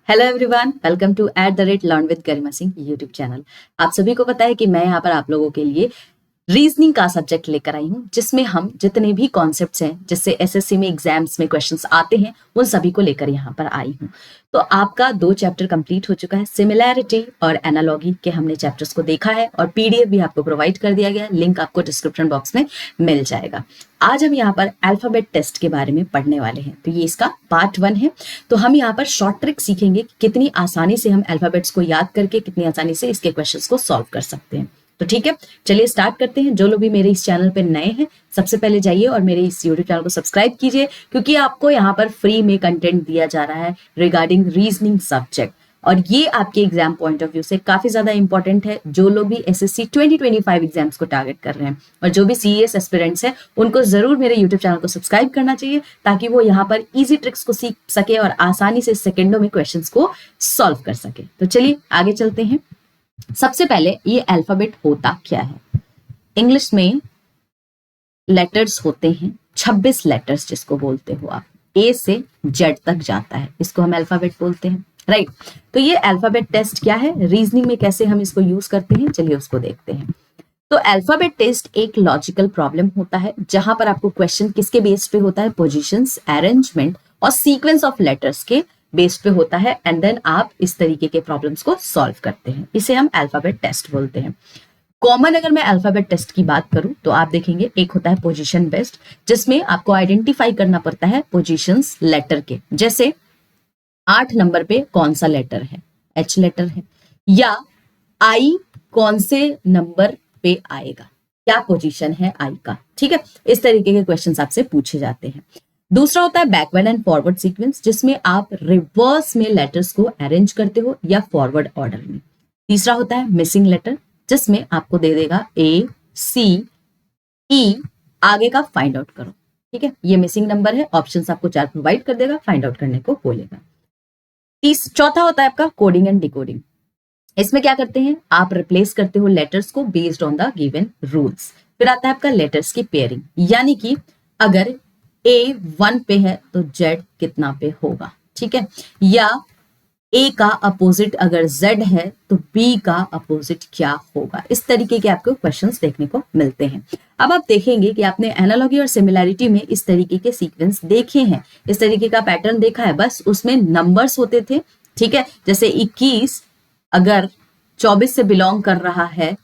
Hello everyone, welcome to @learn with Garima Singh YouTube channel. आप सभी को पता है कि मैं यहाँ पर आप लोगों के लिए रीजनिंग का सब्जेक्ट लेकर आई हूँ, जिसमें हम जितने भी कॉन्सेप्ट्स हैं जिससे एसएससी में एग्जाम्स में क्वेश्चंस आते हैं उन सभी को लेकर यहाँ पर आई हूँ। तो आपका 2 चैप्टर कंप्लीट हो चुका है, सिमिलैरिटी और एनालॉगी के हमने चैप्टर्स को देखा है और पीडीएफ भी आपको प्रोवाइड कर दिया गया है, लिंक आपको डिस्क्रिप्शन बॉक्स में मिल जाएगा। आज हम यहाँ पर अल्फाबेट टेस्ट के बारे में पढ़ने वाले हैं, तो ये इसका पार्ट 1 है। तो हम यहाँ पर शॉर्ट ट्रिक सीखेंगे कि कितनी आसानी से हम अल्फाबेट्स को याद करके कितनी आसानी से इसके क्वेश्चंस को सॉल्व कर सकते हैं। तो ठीक है, चलिए स्टार्ट करते हैं। जो लोग भी मेरे इस चैनल पे नए हैं, सबसे पहले जाइए और मेरे इस यूट्यूब चैनल को सब्सक्राइब कीजिए, क्योंकि आपको यहाँ पर फ्री में कंटेंट दिया जा रहा है रिगार्डिंग रीजनिंग सब्जेक्ट, और ये आपके एग्जाम पॉइंट ऑफ व्यू से काफी ज्यादा इंपॉर्टेंट है। जो लोग भी एसएससी 2025 एग्जाम्स को टारगेट कर रहे हैं और जो भी सीएस एस्पिरेंट्स हैं, उनको जरूर मेरे यूट्यूब चैनल को सब्सक्राइब करना चाहिए, ताकि वो यहाँ पर इजी ट्रिक्स को सीख सके और आसानी से सेकेंडों में क्वेश्चन को सॉल्व कर सके। तो चलिए आगे चलते हैं। सबसे पहले ये अल्फाबेट होता क्या है। इंग्लिश में लेटर्स होते हैं 26 लेटर्स, जिसको बोलते हो आप, ए से जेड तक जाता है, इसको हम अल्फाबेट बोलते हैं, राइट। तो ये अल्फाबेट टेस्ट क्या है, रीजनिंग में कैसे हम इसको यूज करते हैं, चलिए उसको देखते हैं। तो अल्फाबेट टेस्ट एक लॉजिकल प्रॉब्लम होता है, जहां पर आपको क्वेश्चन किसके बेस पे होता है, पोजीशंस, अरेंजमेंट और सीक्वेंस ऑफ लेटर्स के बेस पे होता है, एंड देन आप इस तरीके के प्रॉब्लम्स को सॉल्व करते हैं। इसे हम अल्फाबेट टेस्ट बोलते हैं। कॉमन अगर मैं अल्फाबेट टेस्ट की बात करूं तो आप देखेंगे एक होता है पोजीशन बेस्ड, जिसमें आपको आइडेंटिफाई करना पड़ता है पोजीशंस लेटर के, जैसे 8 नंबर पे कौन सा लेटर है, एच लेटर है, या आई कौन से नंबर पे आएगा, क्या पोजीशन है आई का, ठीक है। इस तरीके के क्वेश्चंस आपसे पूछे जाते हैं। दूसरा होता है बैकवर्ड एंड फॉरवर्ड सीक्वेंस, जिसमें आप रिवर्स में लेटर्स को अरेंज करते हो या फॉरवर्ड ऑर्डर में। तीसरा होता है मिसिंग लेटर, जिसमें आपको दे देगा ए सी ई, आगे का फाइंड आउट करो, ठीक है। ये मिसिंग नंबर है, ऑप्शंस आपको 4 प्रोवाइड कर देगा, फाइंड आउट करने को बोलेगा। चौथा होता है आपका कोडिंग एंड डिकोडिंग। इसमें क्या करते हैं, आप रिप्लेस करते हो लेटर्स को based on the given rules. फिर आता है आपका लेटर्स की पेयरिंग, यानी कि अगर ए 1 पे है तो जेड कितना पे होगा, ठीक है, या ए का अपोजिट अगर जेड है तो बी का अपोजिट क्या होगा। इस तरीके के आपको क्वेश्चंस देखने को मिलते हैं। अब आप देखेंगे कि आपने एनालॉगी और सिमिलैरिटी में इस तरीके के सीक्वेंस देखे हैं, इस तरीके का पैटर्न देखा है, बस उसमें नंबर्स होते थे, ठीक है। जैसे 21 अगर 24 से बिलोंग कर रहा है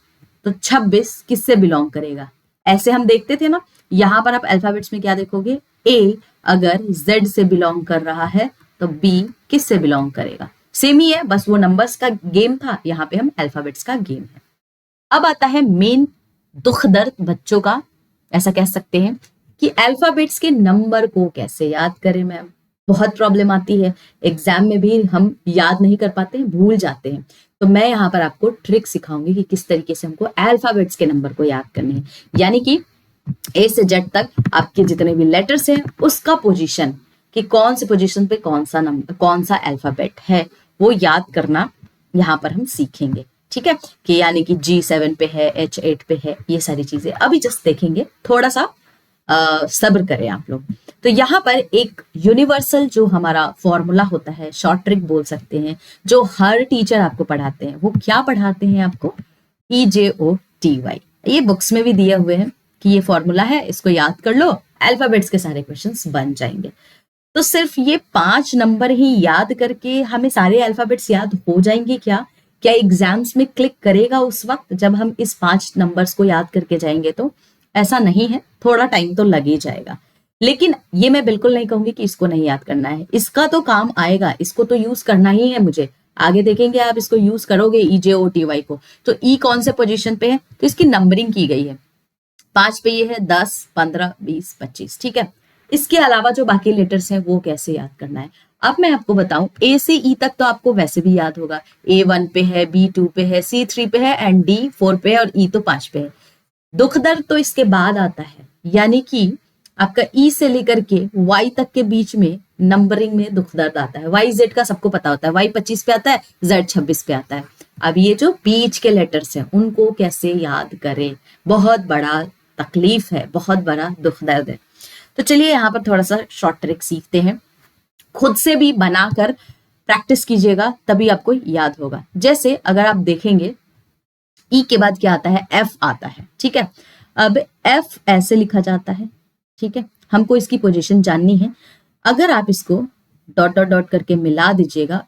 तो 26 किससे बिलोंग करेगा, ऐसे हम देखते थे ना। यहां पर आप अल्फाबेट्स में क्या देखोगे, ए अगर जेड से बिलोंग कर रहा है तो बी किससे बिलोंग करेगा। सेम ही है, बस वो नंबर्स का गेम था, यहाँ पे हम अल्फाबेट्स का गेम है। अब आता है मेन दुख दर्द बच्चों का, ऐसा कह सकते हैं कि अल्फाबेट्स के नंबर को कैसे याद करें मैम। बहुत प्रॉब्लम आती है, एग्जाम में भी हम याद नहीं कर पाते हैं, भूल जाते हैं। तो मैं यहाँ पर आपको ट्रिक सिखाऊंगी कि किस तरीके से हमको अल्फाबेट्स के नंबर को याद करने हैं, यानी कि ए से जेड तक आपके जितने भी लेटर्स हैं उसका पोजीशन, कि कौन से पोजीशन पे कौन सा नंबर, कौन सा अल्फाबेट है, वो याद करना यहाँ पर हम सीखेंगे, ठीक है। कि यानी कि G7 पे है, H8 पे है, ये सारी चीजें अभी जस्ट देखेंगे, थोड़ा सा सब्र करें आप लोग। तो यहाँ पर एक यूनिवर्सल जो हमारा फॉर्मूला होता है, शॉर्ट ट्रिक बोल सकते हैं, जो हर टीचर आपको पढ़ाते हैं। वो क्या पढ़ाते हैं आपको, EJOTY, ये बुक्स में भी दिए हुए हैं कि ये फॉर्मूला है, इसको याद कर लो, अल्फाबेट्स के सारे क्वेश्चंस बन जाएंगे। तो सिर्फ ये 5 नंबर ही याद करके हमें सारे अल्फाबेट्स याद हो जाएंगे क्या एग्जाम्स में क्लिक करेगा उस वक्त जब हम इस 5 नंबर्स को याद करके जाएंगे? तो ऐसा नहीं है, थोड़ा टाइम तो लग ही जाएगा। लेकिन ये मैं बिल्कुल नहीं कहूंगी कि इसको नहीं याद करना है, इसका तो काम आएगा, इसको तो यूज करना ही है मुझे। आगे देखेंगे आप इसको यूज करोगे EJOTY को, तो ई कौन से पोजीशन पे है, तो इसकी नंबरिंग की गई है। 5 पे ये है 10, 15, 20, 25, ठीक है। इसके अलावा जो बाकी लेटर्स हैं वो कैसे याद करना है, अब मैं आपको बताऊं। ए से ई तक तो आपको वैसे भी याद होगा, A1 पे है, B2 पे है, C3 पे है, एंड D 4 पे है, और E तो 5 पे है। दुख दर्द तो इसके बाद आता है, यानी कि आपका E से लेकर के Y तक के बीच में नंबरिंग में दुख दर्द आता है। Y Z का सबको पता होता है, Y 25 पे आता है, Z 26 पे आता है। अब ये जो बीच के लेटर्स हैं उनको कैसे याद करें, बहुत बड़ा तकलीफ है, बहुत बड़ा दुख दर्द है। तो चलिए यहाँ पर थोड़ा सा शॉर्ट ट्रिक सीखते हैं, खुद से भी बनाकर प्रैक्टिस कीजिएगा तभी आपको याद होगा। जैसे अगर आप देखेंगे ई के बाद क्या आता है, एफ आता है, ठीक है। अब एफ ऐसे लिखा जाता है, ठीक है, हमको इसकी पोजीशन जाननी है। अगर आप इसको डॉट डॉट डॉट करके मिला दीजिएगा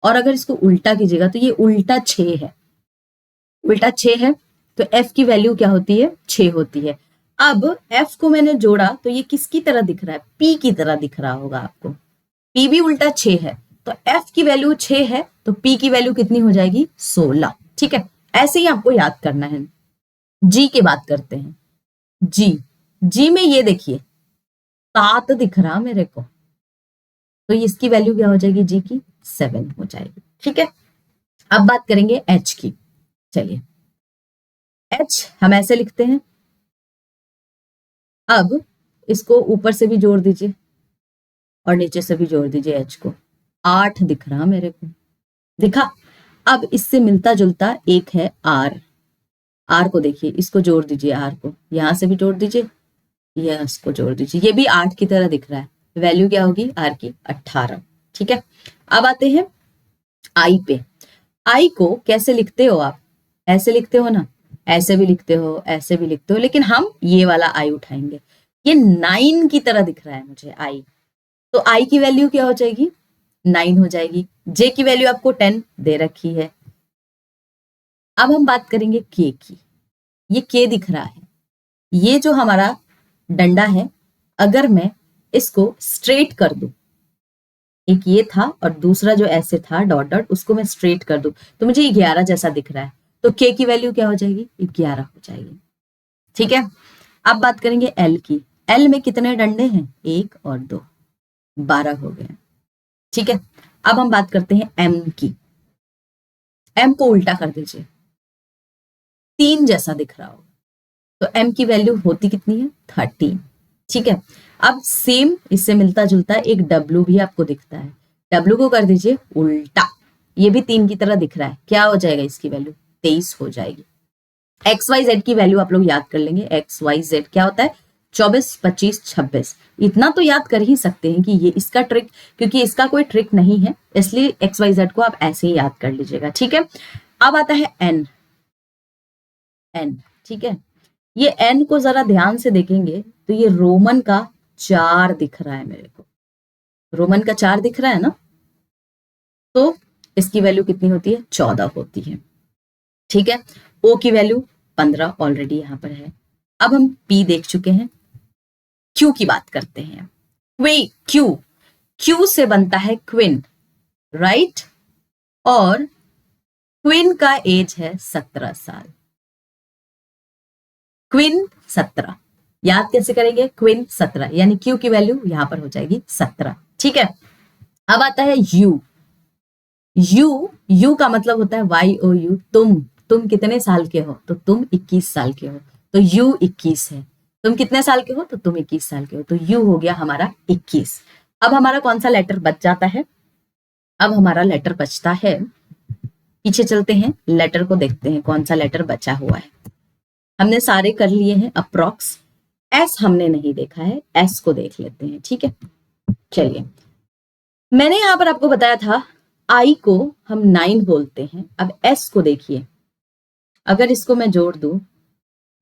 और अगर इसको उल्टा कीजिएगा तो ये उल्टा 6 है, उल्टा 6 है, तो एफ की वैल्यू क्या होती है, 6 होती है। अब एफ को मैंने जोड़ा तो ये किसकी तरह दिख रहा है, पी की तरह दिख रहा होगा आपको। पी भी उल्टा 6 है, तो एफ की वैल्यू 6 है, तो पी की वैल्यू कितनी हो जाएगी, 16, ठीक है। ऐसे ही आपको याद करना है। जी की बात करते हैं, जी, जी में ये देखिए 7 दिख रहा मेरे को, तो इसकी वैल्यू क्या हो जाएगी, जी की 7 हो जाएगी, ठीक है। अब बात करेंगे एच की। चलिए, एच हम ऐसे लिखते हैं। अब इसको ऊपर से भी जोड़ दीजिए और नीचे से भी जोड़ दीजिए, एच को 8 दिख रहा मेरे को, दिखा। अब इससे मिलता जुलता एक है आर, आर को देखिए, इसको जोड़ दीजिए, आर को यहां से भी जोड़ दीजिए, यह इसको जोड़ दीजिए, ये भी 8 की तरह दिख रहा है। वैल्यू क्या होगी आर की, 18, ठीक है। अब आते हैं आई पे। आई को कैसे लिखते हो आप, ऐसे लिखते हो ना, ऐसे भी लिखते हो, ऐसे भी लिखते हो, लेकिन हम ये वाला आई उठाएंगे। ये 9 की तरह दिख रहा है मुझे आई, तो आई की वैल्यू क्या हो जाएगी, 9 हो जाएगी। जे की वैल्यू आपको 10 दे रखी है। अब हम बात करेंगे के की। ये के दिख रहा है, ये जो हमारा डंडा है, अगर मैं इसको स्ट्रेट कर दूं, एक ये था और दूसरा जो ऐसे था डॉट डॉट, उसको मैं स्ट्रेट कर दूं तो मुझे 11 जैसा दिख रहा है, तो के की वैल्यू क्या हो जाएगी, 11 हो जाएगी, ठीक है। अब बात करेंगे एल की। एल में कितने डंडे हैं, 1 और 2, 12 हो गए, ठीक है। अब हम बात करते हैं एम की। एम को उल्टा कर दीजिए, 3 जैसा दिख रहा होगा, तो एम की वैल्यू होती कितनी है, 13, ठीक है। अब सेम इससे मिलता जुलता एक डब्ल्यू भी आपको दिखता है, डब्ल्यू को कर दीजिए उल्टा, ये भी 3 की तरह दिख रहा है, क्या हो जाएगा, इसकी वैल्यू 23 हो जाएगी। एक्स वाई जेड की वैल्यू आप लोग याद कर लेंगे, एक्स वाई जेड क्या होता है, 24, 25, 26, इतना तो याद कर ही सकते हैं कि ये इसका ट्रिक, क्योंकि इसका कोई ट्रिक नहीं है, इसलिए एक्स वाई जेड को आप ऐसे ही याद कर लीजिएगा, ठीक है। अब आता है एन, एन, ठीक है। ये एन को जरा ध्यान से देखेंगे तो ये रोमन का 4 दिख रहा है मेरे को, रोमन का 4 दिख रहा है ना, तो इसकी वैल्यू कितनी होती है, 14 होती है, ठीक है। ओ की वैल्यू 15 ऑलरेडी यहां पर है। अब हम पी देख चुके हैं, क्यू की बात करते हैं। क्यू, क्यू से बनता है क्विन, राइट, और क्विन का एज है 17 साल, क्विन 17, याद कैसे करेंगे, क्विन 17, यानी क्यू की वैल्यू यहां पर हो जाएगी 17, ठीक है। अब आता है यू। यू, यू का मतलब होता है वाई ओ यू, तुम कितने साल के हो, तो तुम 21 साल के हो, तो यू 21 है। तुम कितने साल के हो, तो तुम 21 साल के हो, तो यू हो गया हमारा 21। अब हमारा कौन सा लेटर बच जाता है, अब हमारा लेटर बचता है, पीछे चलते हैं, लेटर को देखते हैं कौन सा लेटर बचा हुआ है। हमने सारे कर लिए हैं अप्रॉक्स, एस हमने नहीं देखा है, एस को देख लेते हैं, ठीक है। चलिए, मैंने यहां पर आपको बताया था आई को हम 9 बोलते हैं। अब एस को देखिए, अगर इसको मैं जोड़ दूं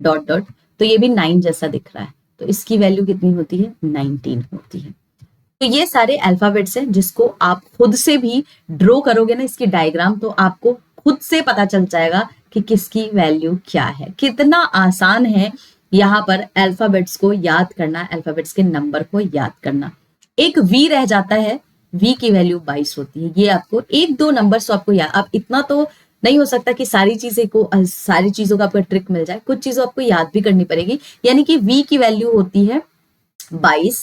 डॉट डॉट, तो ये भी 9 जैसा दिख रहा है, तो इसकी वैल्यू कितनी होती है, 19 होती है। तो ये सारे अल्फाबेट्स हैं जिसको आप खुद से भी ड्रॉ करोगे ना इसकी डायग्राम, तो आपको खुद से पता चल जाएगा कि किसकी वैल्यू क्या है। कितना आसान है यहाँ पर अल्फाबेट्स को याद करना, अल्फाबेट्स के नंबर को याद करना। एक वी रह जाता है, वी की वैल्यू 22 होती है। ये आपको 1-2 नंबर तो आपको याद, अब इतना तो नहीं हो सकता कि सारी चीजों का आपको ट्रिक मिल जाए, कुछ चीजों आपको याद भी करनी पड़ेगी। यानी कि वी की वैल्यू होती है 22,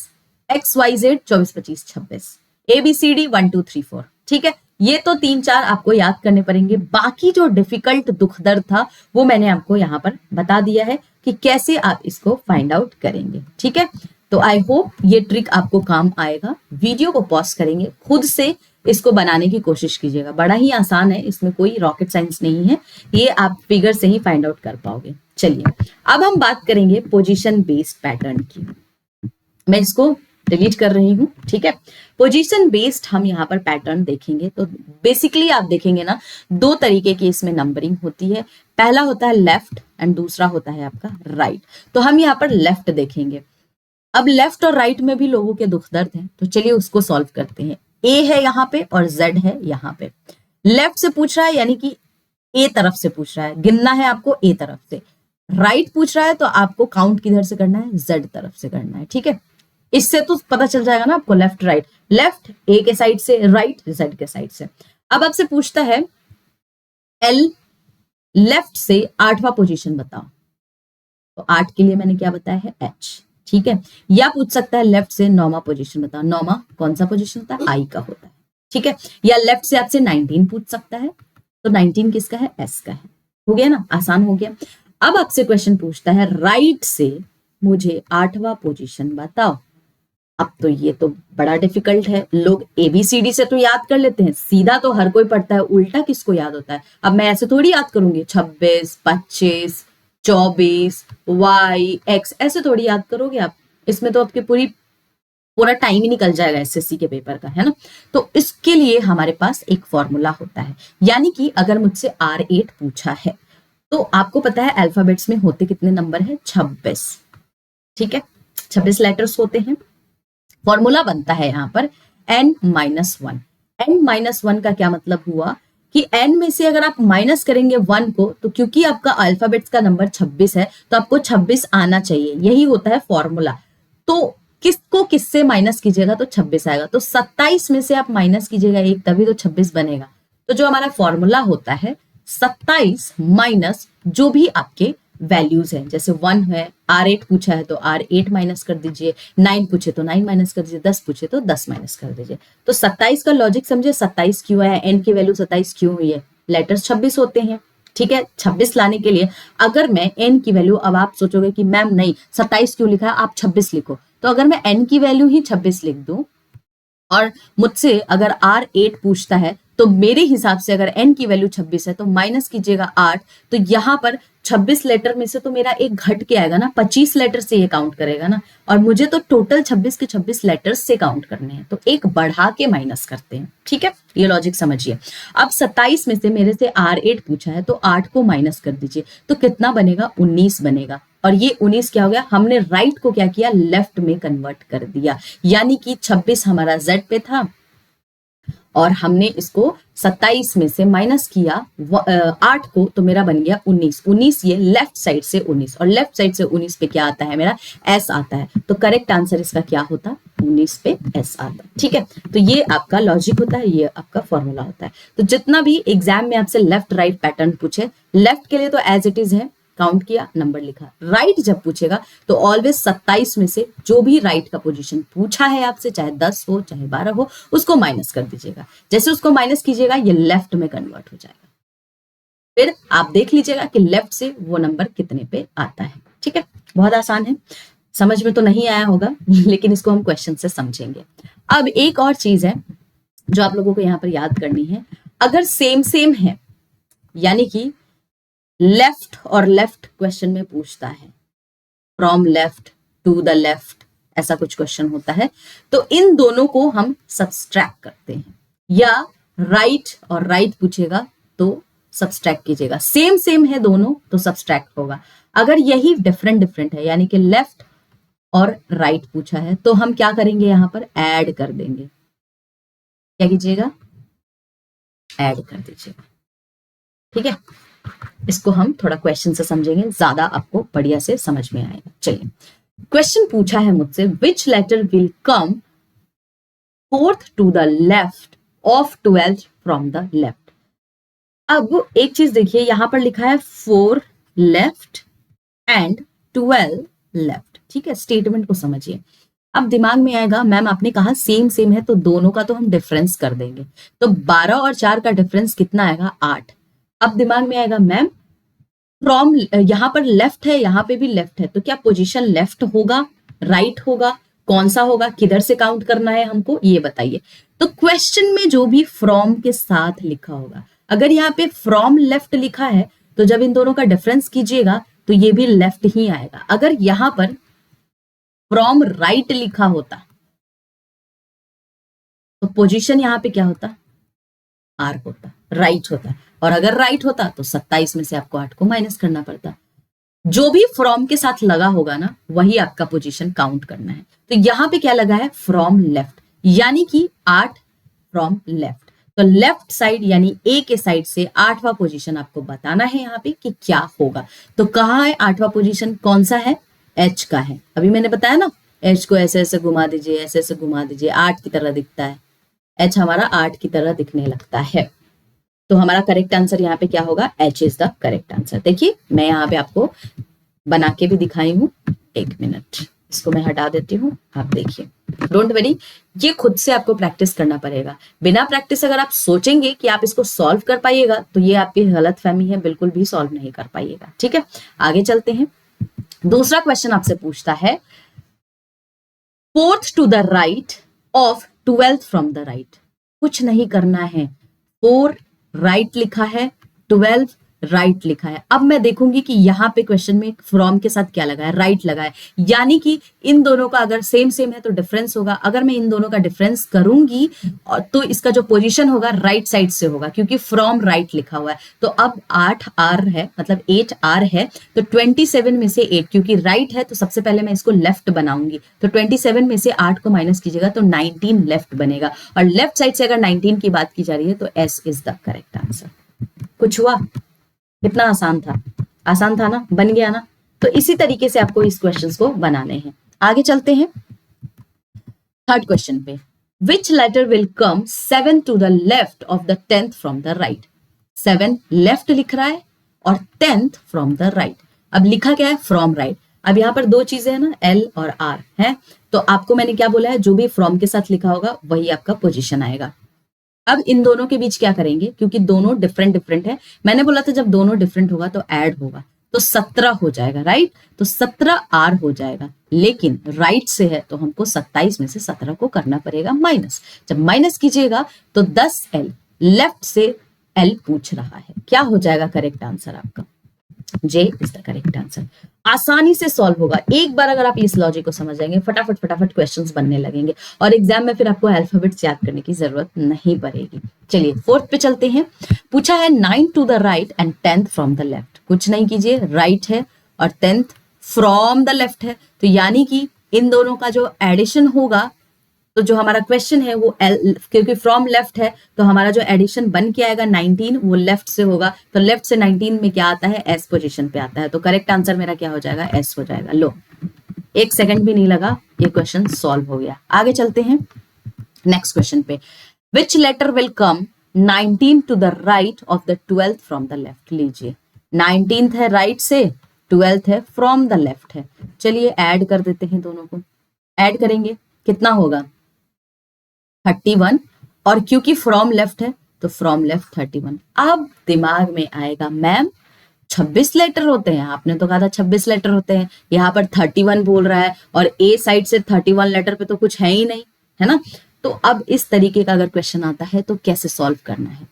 x y z 24, 25, 26, a b c d 1 2 3 4, ठीक है। ये तो 3-4 आपको याद करने पड़ेंगे। बाकी जो डिफिकल्ट दुख दर्द था वो मैंने आपको यहाँ पर बता दिया है कि कैसे आप इसको फाइंड आउट करेंगे, ठीक है। तो आई होप ये ट्रिक आपको काम आएगा। वीडियो को पॉज करेंगे, खुद से इसको बनाने की कोशिश कीजिएगा। बड़ा ही आसान है, इसमें कोई रॉकेट साइंस नहीं है, ये आप फिगर से ही फाइंड आउट कर पाओगे। चलिए, अब हम बात करेंगे पोजीशन बेस्ड पैटर्न की। मैं इसको डिलीट कर रही हूँ, ठीक है। पोजीशन बेस्ड हम यहाँ पर पैटर्न देखेंगे तो बेसिकली आप देखेंगे ना, दो तरीके की इसमें नंबरिंग होती है। पहला होता है लेफ्ट एंड दूसरा होता है आपका राइट। तो हम यहाँ पर लेफ्ट देखेंगे। अब लेफ्ट और राइट में भी लोगों के दुख दर्द हैं, तो चलिए उसको सॉल्व करते हैं। ए है यहाँ पे और जेड है यहाँ पे। लेफ्ट से पूछ रहा है यानी कि ए तरफ से पूछ रहा है, गिनना है आपको ए तरफ से। राइट पूछ रहा है तो आपको काउंट किधर से करना है, जेड तरफ से करना है, ठीक है। इससे तो पता चल जाएगा ना आपको लेफ्ट राइट। लेफ्ट ए के साइड से, राइट जेड के साइड से। अब आपसे पूछता है एल लेफ्ट से 8वां पोजीशन बताओ, तो 8 के लिए मैंने क्या बताया है, एच, ठीक है। या पूछ सकता है लेफ्ट से 9वां पोजीशन बताओ। 9वां कौन सा पोजीशन होता है, आई का होता है, ठीक है। या लेफ्ट से आपसे 19 पूछ सकता है, तो 19 किसका है, एस का है। हो गया ना, आसान हो गया। अब आपसे क्वेश्चन पूछता है राइट से मुझे 8वां पोजीशन बताओ। अब तो ये तो बड़ा डिफिकल्ट है। लोग एबीसीडी से तो याद कर लेते हैं, सीधा तो हर कोई पढ़ता है, उल्टा किसको याद होता है। अब मैं ऐसे थोड़ी याद करूंगी 26, 25, 24, वाई एक्स, ऐसे थोड़ी याद करोगे आप। इसमें तो आपके पूरा टाइम ही निकल जाएगा एसएससी के पेपर का, है ना। तो इसके लिए हमारे पास एक फॉर्मूला होता है, यानी कि अगर मुझसे R8 पूछा है तो आपको पता है अल्फाबेट्स में होते कितने नंबर है, 26, ठीक है। 26 लेटर्स होते हैं। फॉर्मूला बनता है यहां पर n-1। n-1 का क्या मतलब हुआ कि n में से अगर आप माइनस करेंगे 1 को, तो क्योंकि आपका अल्फाबेट्स का नंबर 26 है तो आपको 26 आना चाहिए, यही होता है फॉर्मूला। तो किसको किससे माइनस कीजिएगा तो 26 आएगा। तो 27 में से आप माइनस कीजिएगा 1, तभी तो 26 बनेगा। तो जो हमारा फॉर्मूला होता है 27 माइनस जो भी आपके वैल्यूज हैं, जैसे 1 है, R8 पूछा है तो R8 माइनस कर दीजिए, 9 पूछे तो 9 माइनस कर दीजिए, 10 पूछे तो 10 माइनस कर दीजिए। तो 27 का लॉजिक समझे, 27 क्यों है, n की वैल्यू 27 क्यों हुई है, लेटर्स 26 होते हैं, ठीक है। 26 लाने के लिए अगर मैं n की वैल्यू, अब आप सोचोगे कि मैम नहीं 27 क्यों लिखा है, आप 26 लिखो। तो अगर मैं n की वैल्यू ही 26 लिख दूं और मुझसे अगर R8 पूछता है तो मेरे हिसाब से अगर n की वैल्यू 26 है तो माइनस कीजिएगा 8, तो यहां पर 26 लेटर में से तो मेरा एक घट के आएगा ना, 25 लेटर से ये काउंट करेगा ना, और मुझे तो टोटल 26 के 26 लेटर्स से काउंट करने हैं, तो एक बढ़ा के माइनस करते हैं, ठीक है। ये लॉजिक समझिए। अब 27 में से मेरे से R8 पूछा है तो 8 को माइनस कर दीजिए, तो कितना बनेगा, 19 बनेगा। और ये 19 क्या हो गया, हमने राइट को क्या किया, लेफ्ट में कन्वर्ट कर दिया, यानी कि 26 हमारा जेड पे था और हमने इसको 27 में से माइनस किया 8 को, तो मेरा बन गया 19। 19 ये लेफ्ट साइड से 19, और लेफ्ट साइड से 19 पे क्या आता है, मेरा एस आता है। तो करेक्ट आंसर इसका क्या होता, 19 पे एस आता है, ठीक है। तो ये आपका लॉजिक होता है, ये आपका फॉर्मूला होता है। तो जितना भी एग्जाम में आपसे लेफ्ट राइट पैटर्न पूछे, लेफ्ट के लिए तो एज इट इज है, काउंट किया नंबर लिखा। राइट जब पूछेगा तो ऑलवेज 27 में से जो भी राइट का पोजीशन पूछा है आपसे, चाहे 10 हो चाहे 12 हो, उसको माइनस कर दीजिएगा। जैसे उसको माइनस कीजिएगा ये लेफ्ट में कन्वर्ट हो जाएगा। फिर आप देख लीजिएगा कि लेफ्ट से वो नंबर कितने पे आता है, ठीक है। बहुत आसान है, समझ में तो नहीं आया होगा लेकिन इसको हम क्वेश्चन से समझेंगे। अब एक और चीज है जो आप लोगों को यहाँ पर याद करनी है, अगर सेम सेम है, यानी कि लेफ्ट और लेफ्ट क्वेश्चन में पूछता है, from left to the left, ऐसा कुछ क्वेश्चन होता है, तो इन दोनों को हम सब्सट्रैक्ट करते हैं। या राइट और राइट पूछेगा तो सब्सट्रैक्ट कीजिएगा, सेम सेम है दोनों तो सब्सट्रैक्ट होगा। अगर यही डिफरेंट डिफरेंट है, यानी कि लेफ्ट और राइट पूछा है, तो हम क्या करेंगे, यहां पर ऐड कर देंगे। क्या कीजिएगा, ऐड कर दीजिएगा, ठीक है। इसको हम थोड़ा क्वेश्चन से समझेंगे, ज्यादा आपको बढ़िया से समझ में आएगा। चलिए, क्वेश्चन पूछा है मुझसे, which letter will come 4th to the left of 12th from the left. अब एक चीज देखिए, यहां पर लिखा है 4 लेफ्ट एंड 12 लेफ्ट, ठीक है। स्टेटमेंट को समझिए। अब दिमाग में आएगा, मैम आपने कहा सेम सेम है तो दोनों का तो हम डिफरेंस कर देंगे, तो 12 और 4 का डिफरेंस कितना आएगा, 8। अब दिमाग में आएगा, मैम फ्रॉम यहां पर लेफ्ट है, यहां पे भी लेफ्ट है, तो क्या पोजीशन लेफ्ट होगा, राइट होगा, कौन सा होगा, किधर से काउंट करना है हमको, ये बताइए। तो क्वेश्चन में जो भी फ्रॉम के साथ लिखा होगा, अगर यहाँ पे फ्रॉम लेफ्ट लिखा है तो जब इन दोनों का डिफरेंस कीजिएगा तो ये भी लेफ्ट ही आएगा। अगर यहां पर फ्रॉम राइट लिखा होता तो पोजीशन यहाँ पे क्या होता, आर होता, राइट होता। और अगर राइट होता तो 27 में से आपको 8 को माइनस करना पड़ता। जो भी फ्रॉम के साथ लगा होगा ना, वही आपका पोजीशन काउंट करना है। तो यहाँ पे क्या लगा है, फ्रॉम लेफ्ट, यानी कि 8 फ्रॉम लेफ्ट। तो लेफ्ट साइड यानी ए के साइड से 8वां पोजीशन आपको बताना है यहाँ पे कि क्या होगा। तो कहाँ है 8वां पोजीशन, कौन सा है, एच का है। अभी मैंने बताया ना, एच को ऐसे ऐसे घुमा दीजिए, ऐसे ऐसे घुमा दीजिए, 8 की तरह दिखता है, एच हमारा 8 की तरह दिखने लगता है। तो हमारा करेक्ट आंसर यहाँ पे क्या होगा, H is the correct answer. देखिए मैं यहाँ पे आपको बना के भी दिखाई हूँ, 1 मिनट, इसको मैं हटा देती हूँ, आप देखिए। डोंट वरी, ये खुद से आपको प्रैक्टिस करना पड़ेगा। बिना प्रैक्टिस अगर आप सोचेंगे कि आप इसको सॉल्व कर पाइएगा तो ये आपकी गलत फहमी है, बिल्कुल भी सॉल्व नहीं कर पाइएगा। ठीक है, आगे चलते हैं। दूसरा क्वेश्चन आपसे पूछता है, 4th to the right of 12th from the right. कुछ नहीं करना है, 4 राइट लिखा है, 12 राइट लिखा है। अब मैं देखूंगी कि यहाँ पे क्वेश्चन में फ्रॉम के साथ क्या लगा है, राइट लगा है, यानी कि इन दोनों का अगर सेम सेम है तो डिफरेंस होगा। अगर मैं इन दोनों का डिफरेंस करूंगी तो इसका जो पोजीशन होगा राइट साइड से होगा, क्योंकि फ्रॉम राइट लिखा हुआ है। तो अब 8 आर है, मतलब 8 आर है, तो 27 में से 8, क्योंकि राइट है तो सबसे पहले मैं इसको लेफ्ट बनाऊंगी। तो 27 में से 8 को माइनस कीजिएगा तो 19 लेफ्ट बनेगा। और लेफ्ट साइड से अगर 19 की बात की जा रही है तो S is the correct answer. कुछ हुआ, कितना आसान था, आसान था ना, बन गया ना। तो इसी तरीके से आपको इस क्वेश्चंस को बनाने हैं। आगे चलते हैं थर्ड क्वेश्चन पे। Which letter will come 7 to the left of the 10th from the right. 7 left लिख रहा है और 10th फ्रॉम द राइट। अब लिखा क्या है, फ्रॉम राइट। अब यहाँ पर दो चीजें है ना, एल और आर है, तो आपको मैंने क्या बोला है, जो भी फ्रॉम के साथ लिखा होगा वही आपका पोजीशन आएगा। अब इन दोनों के बीच क्या करेंगे, क्योंकि दोनों डिफरेंट डिफरेंट है, मैंने बोला था जब दोनों डिफरेंट होगा तो ऐड होगा, तो 17 हो जाएगा, राइट। तो 17 आर हो जाएगा, लेकिन राइट से है तो हमको 27 में से 17 को करना पड़ेगा माइनस। जब माइनस कीजिएगा तो 10 एल, लेफ्ट से एल पूछ रहा है, क्या हो जाएगा करेक्ट आंसर आपका, जे इज द करेक्ट आंसर। आसानी से सॉल्व होगा। एक बार अगर आप इस लॉजिक को समझ जाएंगे, फटाफट फटाफट क्वेश्चंस बनने लगेंगे और एग्जाम में फिर आपको अल्फाबेट्स याद करने की जरूरत नहीं पड़ेगी। चलिए 4th पे चलते हैं। पूछा है 9 to the right and 10th from the left. कुछ नहीं कीजिए, राइट है और 10th फ्रॉम द लेफ्ट है, तो यानी कि इन दोनों का जो एडिशन होगा, तो जो हमारा क्वेश्चन है वो क्योंकि फ्रॉम लेफ्ट है तो हमारा जो एडिशन बन के आएगा 19 वो लेफ्ट से होगा, तो लेफ्ट से 19 में क्या आता है, एस पोजीशन पे आता है। तो करेक्ट आंसर मेरा क्या हो जाएगा, एस हो जाएगा। लो, 1 सेकंड भी नहीं लगा, ये क्वेश्चन सॉल्व हो गया। आगे चलते हैं नेक्स्ट क्वेश्चन पे। Which letter will come 19 to the right of the 12th from the left. लीजिए 19th है राइट से, 12th है फ्रॉम द लेफ्ट है। चलिए ऐड कर देते हैं, दोनों को ऐड करेंगे, कितना होगा 31, और क्योंकि फ्रॉम लेफ्ट है तो फ्रॉम लेफ्ट 31। अब दिमाग में आएगा मैम 26 लेटर होते हैं, आपने तो कहा था 26 लेटर होते हैं, यहाँ पर 31 बोल रहा है और ए साइड से 31 लेटर पे तो कुछ है ही नहीं, है ना। तो अब इस तरीके का अगर क्वेश्चन आता है तो कैसे सॉल्व करना है,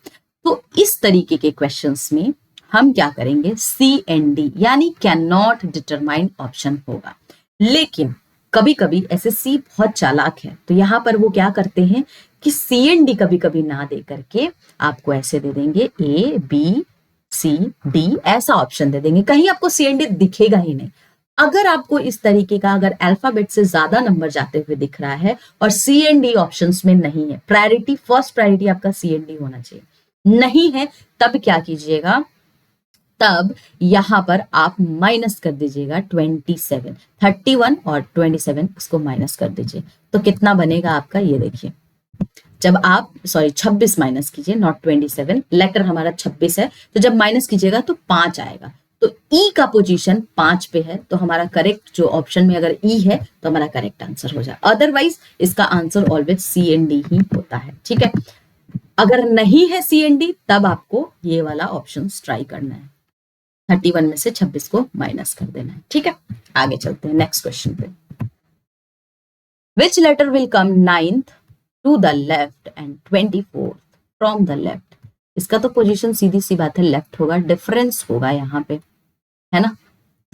तो इस तरीके के क्वेश्चंस में हम क्या करेंगे, सी एंड डी यानी कैन नॉट डिटरमाइन ऑप्शन होगा। लेकिन कभी कभी एसएससी बहुत चालाक है, तो यहां पर वो क्या करते हैं कि सी एंड डी कभी कभी ना दे करके आपको ऐसे दे देंगे ए बी सी डी, ऐसा ऑप्शन दे देंगे, कहीं आपको सी एंड डी दिखेगा ही नहीं। अगर आपको इस तरीके का अगर अल्फाबेट से ज्यादा नंबर जाते हुए दिख रहा है और सी एंड डी ऑप्शंस में नहीं है, प्रायोरिटी फर्स्ट प्रायोरिटी आपका सी एंड डी होना चाहिए, नहीं है तब क्या कीजिएगा, तब यहां पर आप माइनस कर दीजिएगा 27, 31 और 27 इसको माइनस कर दीजिए, तो कितना बनेगा आपका, ये देखिए। जब आप 26 माइनस कीजिए, नॉट 27, लेटर हमारा 26 है, तो जब माइनस कीजिएगा तो 5 आएगा, तो ई का पोजीशन 5 पे है, तो हमारा करेक्ट जो ऑप्शन में अगर ई है तो हमारा करेक्ट आंसर हो जाए। अदरवाइज इसका answer always C and D ही होता है, ठीक है। अगर नहीं है सी एंड डी तब आपको ये वाला ऑप्शन ट्राई करना है, 31 में से 26 को माइनस कर देना है, ठीक है। आगे चलते हैं नेक्स्ट क्वेश्चन पे। Which letter will come 9th to the left and 24th from the left. इसका तो पोजीशन सीधी सी बात है लेफ्ट होगा, डिफरेंस होगा यहाँ पे, है ना।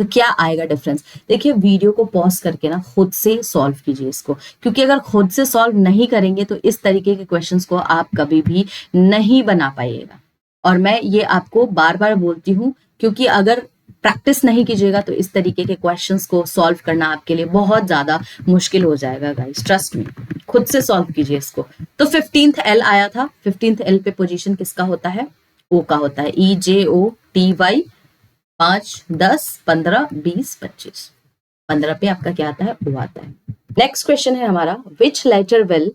तो क्या आएगा डिफरेंस? देखिए वीडियो को पॉज करके ना खुद से सॉल्व कीजिए इसको, क्योंकि अगर खुद से सॉल्व नहीं करेंगे तो इस तरीके के क्वेश्चंस को आप कभी भी नहीं बना पाइएगा। और मैं ये आपको बार बार बोलती हूँ, क्योंकि अगर प्रैक्टिस नहीं कीजिएगा तो इस तरीके के क्वेश्चंस को सॉल्व करना आपके लिए बहुत ज्यादा मुश्किल हो जाएगा गाइस, ट्रस्ट मी। खुद से सॉल्व कीजिए इसको। तो 15th एल आया था, 15th एल पे पोजीशन किसका होता है? ओ का होता है। EJOTY 5, 10, 15, 20, 25। 15 पे आपका क्या आता है? ओ आता है। नेक्स्ट क्वेश्चन है हमारा, which letter will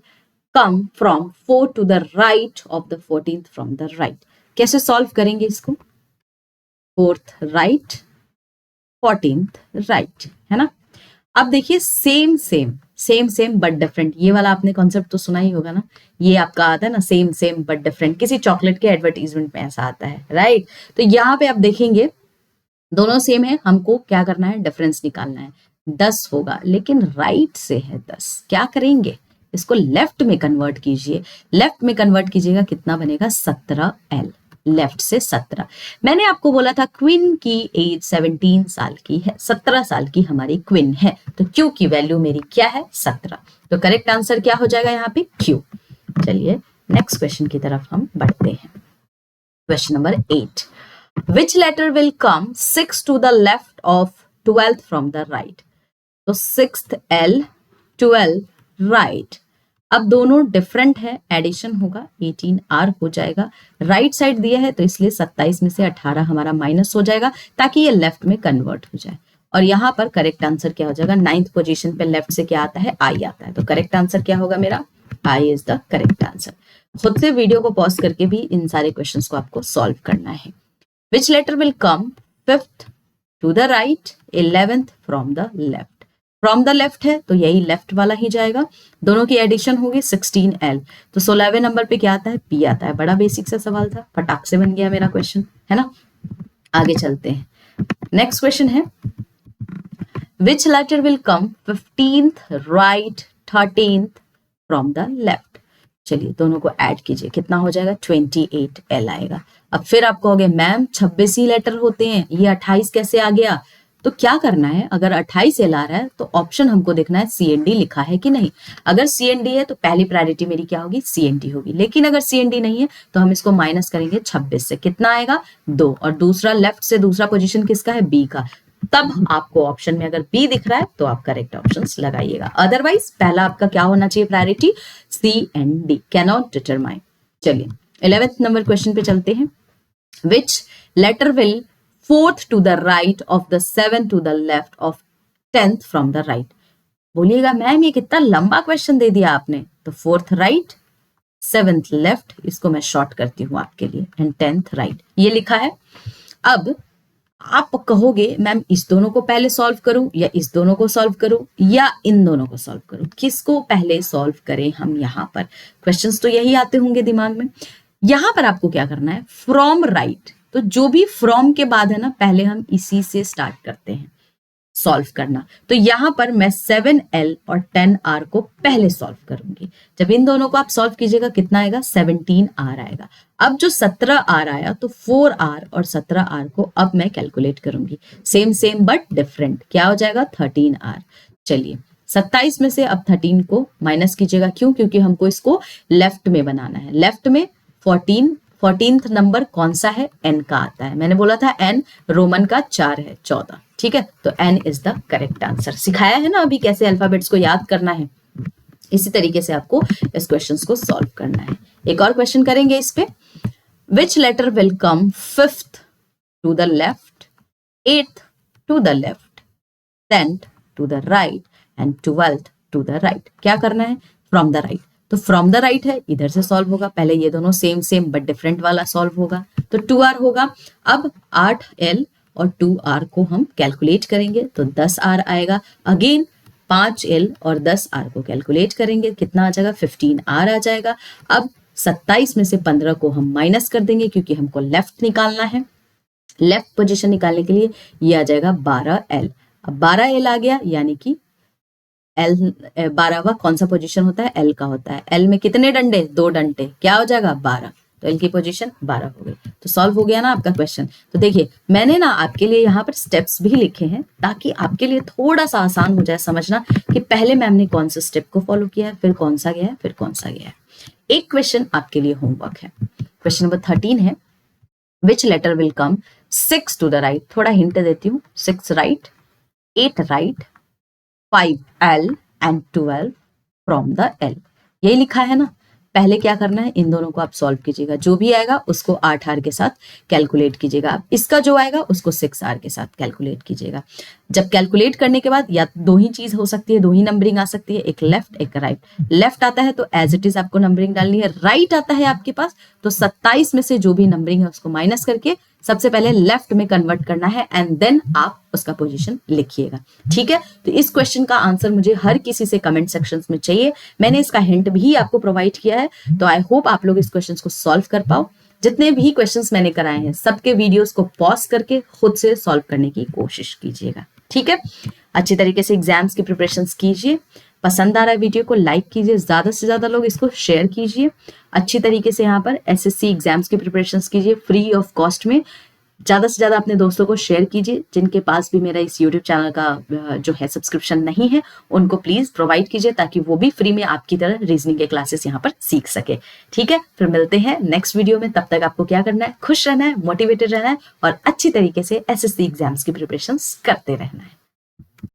come from 4 to the right of the 14th from the right? कैसे सॉल्व करेंगे इसको? 4th राइट, 14th राइट, है ना। अब देखिए सेम सेम बट डिफरेंट, ये वाला आपने कॉन्सेप्ट तो सुना ही होगा ना। ये आपका आता है ना सेम सेम बट डिफरेंट, किसी चॉकलेट के एडवर्टीजमेंट में ऐसा आता है, राइट। तो यहाँ पे आप देखेंगे दोनों सेम है, हमको क्या करना है? डिफरेंस निकालना है। 10 होगा लेकिन राइट से है 10, क्या करेंगे? इसको लेफ्ट में कन्वर्ट कीजिए। लेफ्ट में कन्वर्ट कीजिएगा, कितना बनेगा? 17L। लेफ्ट से 17। मैंने आपको बोला था क्वीन की एज 17 साल की है, 17 साल की हमारी क्वीन है, तो क्यू की वैल्यू मेरी क्या है? 17। तो करेक्ट आंसर क्या हो जाएगा यहाँ पे? क्यू। चलिए नेक्स्ट क्वेश्चन की तरफ हम बढ़ते हैं। Question number 8, which letter will come 6 to the left of 12th from the right? तो 6th L, 12 राइट। अब दोनों डिफरेंट है, एडिशन होगा, 18R हो जाएगा। राइट साइड दिया है तो इसलिए 27 में से 18 हमारा माइनस हो जाएगा, ताकि ये लेफ्ट में कन्वर्ट हो जाए। और यहाँ पर करेक्ट आंसर क्या हो जाएगा? 9th पोजीशन पे लेफ्ट से क्या आता है? I आता है। तो करेक्ट आंसर क्या होगा मेरा? I is the correct answer. खुद से वीडियो को पॉज करके भी इन सारे क्वेश्चंस को आपको सॉल्व करना है। Which letter will come 5th to the right, 11th from the left? From the left है तो यही लेफ्ट वाला ही जाएगा। दोनों की एडिशन होगी 16L, तो 16वें नंबर पे क्या आता है? P आता है। बड़ा बेसिक सा सवाल था, फटाक से बन गया मेरा क्वेश्चन, है ना। आगे चलते हैं। नेक्स्ट क्वेश्चन है, which letter will come 15th right, 13th from the left? चलिए दोनों को ऐड कीजिए, कितना हो जाएगा? 28L आएगा। अब फिर आप कहोगे मैम 26 ही लेटर होते हैं, ये 28 कैसे आ गया? तो क्या करना है, अगर 28L आ रहा है तो ऑप्शन हमको देखना है CND लिखा है कि नहीं। अगर CND है तो पहली प्रायोरिटी मेरी क्या होगी? CND होगी। लेकिन अगर CND नहीं है तो हम इसको माइनस करेंगे 26 से, कितना आएगा? 2। और दूसरा लेफ्ट से दूसरा पोजीशन किसका है? B का। तब आपको ऑप्शन में अगर B दिख रहा है तो आप करेक्ट ऑप्शंस लगाइएगा, अदरवाइज पहला आपका क्या होना चाहिए प्रायोरिटी? CND, cannot determine. चलिए 11th नंबर क्वेश्चन पे चलते हैं। Which letter will 4th to the right of the 7th to the left of 10th from the right? बोलिएगा मैम ये कितना लंबा क्वेश्चन दे दिया आपने। तो 4th राइट, 7th लेफ्ट, इसको मैं शॉर्ट करती हूं आपके लिए, एंड 10th राइट, ये लिखा है। अब आप कहोगे मैम इस दोनों को पहले सॉल्व करूं या इस दोनों को सॉल्व करूं या इन दोनों को सॉल्व करूं, किसको पहले सॉल्व करें हम? यहाँ पर क्वेश्चंस तो यही आते होंगे दिमाग में। यहां पर आपको क्या करना है? फ्रॉम राइट, तो जो भी फ्रॉम के बाद है ना, पहले हम इसी से स्टार्ट करते हैं सॉल्व करना। तो यहां पर मैं 7L और 10R को पहले सॉल्व करूंगी। जब इन दोनों को आप सॉल्व कीजिएगा कितना आएगा? 17R आएगा। अब जो 17R आया तो 4R और 17R को अब मैं कैलकुलेट करूंगी, सेम सेम बट डिफरेंट, क्या हो जाएगा? 13R। चलिए 27 में से अब 13 को माइनस कीजिएगा, क्यों? क्योंकि हमको इसको लेफ्ट में बनाना है। लेफ्ट में 14th नंबर कौन सा है? N का आता है। मैंने बोला था N रोमन का 4 है, 14, ठीक है। तो N is the correct answer. सिखाया है ना अभी कैसे अल्फाबेट्स को याद करना है, इसी तरीके से आपको इस क्वेश्चंस को सॉल्व करना है। एक और क्वेश्चन करेंगे इस पे। Which letter will come 5th to the left, 8th to the left, 10th to the right and 12th to the right? क्या करना है? From the right. तो फ्रॉम द राइट है, इधर से सॉल्व होगा। पहले ये दोनों सेम सेम बट डिफरेंट वाला सॉल्व होगा, तो 2R होगा। अब 8L और 2R को हम कैलकुलेट करेंगे तो 10R आएगा। अगेन 5L और 10R को कैलकुलेट करेंगे, कितना आ जाएगा? 15R आ जाएगा। अब 27 में से 15 को हम माइनस कर देंगे क्योंकि हमको लेफ्ट निकालना है। लेफ्ट पोजीशन निकालने के लिए ये आ जाएगा 12L। अब 12L आ गया, यानी कि L 12वां कौन सा पोजीशन होता है? L का होता है। L में कितने डंडे? 2 डंडे, क्या हो जाएगा? 12। तो L की पोजीशन 12 हो गई। तो सॉल्व हो गया ना आपका क्वेश्चन। तो देखिए मैंने ना आपके लिए यहाँ पर स्टेप्स भी लिखे हैं ताकि आपके लिए थोड़ा सा आसान हो जाए समझना कि पहले मैम ने कौन से स्टेप को फॉलो किया है, फिर कौन सा गया है, फिर कौन सा गया है। एक क्वेश्चन आपके लिए होमवर्क है, क्वेश्चन नंबर 13 है, which letter will come 6 to the right. थोड़ा हिंट देती हूँ, 6 right, 8 right, 5 L and 12 from the L। यही लिखा है ना। पहले क्या करना है, इन दोनों को आप सॉल्व कीजिएगा, जो भी आएगा उसको 8R के साथ कैलकुलेट कीजिएगा। आप इसका जो आएगा उसको 6R के साथ कैलकुलेट कीजिएगा। जब कैलकुलेट करने के बाद या दो ही चीज हो सकती है, दो ही नंबरिंग आ सकती है, एक लेफ्ट एक राइट। लेफ्ट आता है तो एज इट इज आपको नंबरिंग डालनी है, राइट आता है आपके पास तो 27 में से जो भी नंबरिंग है उसको माइनस करके सबसे पहले लेफ्ट में कन्वर्ट करना है एंड देन आप उसका पोजीशन लिखिएगा। ठीक है, तो इस क्वेश्चन का आंसर मुझे हर किसी से कमेंट सेक्शंस में चाहिए। मैंने इसका हिंट भी आपको प्रोवाइड किया है, तो आई होप आप लोग इस क्वेश्चन को सॉल्व कर पाओ। जितने भी क्वेश्चंस मैंने कराए हैं सबके वीडियोस को पॉज करके खुद से सॉल्व करने की कोशिश कीजिएगा। ठीक है, अच्छी तरीके से एग्जाम्स की प्रिपरेशंस कीजिए। पसंद आ रहा है वीडियो को लाइक कीजिए, ज्यादा से ज्यादा लोग इसको शेयर कीजिए। अच्छी तरीके से यहाँ पर एसएससी एग्जाम्स की प्रिपरेशंस कीजिए फ्री ऑफ कॉस्ट में। ज्यादा से ज्यादा अपने दोस्तों को शेयर कीजिए। जिनके पास भी मेरा इस यूट्यूब चैनल का जो है सब्सक्रिप्शन नहीं है उनको प्लीज प्रोवाइड कीजिए ताकि वो भी फ्री में आपकी तरह रीजनिंग के क्लासेस यहाँ पर सीख सके। ठीक है, फिर मिलते हैं नेक्स्ट वीडियो में। तब तक आपको क्या करना है, खुश रहना है, मोटिवेटेड रहना है और अच्छी तरीके से एसएससी एग्जाम्स की प्रिपरेशन करते रहना है।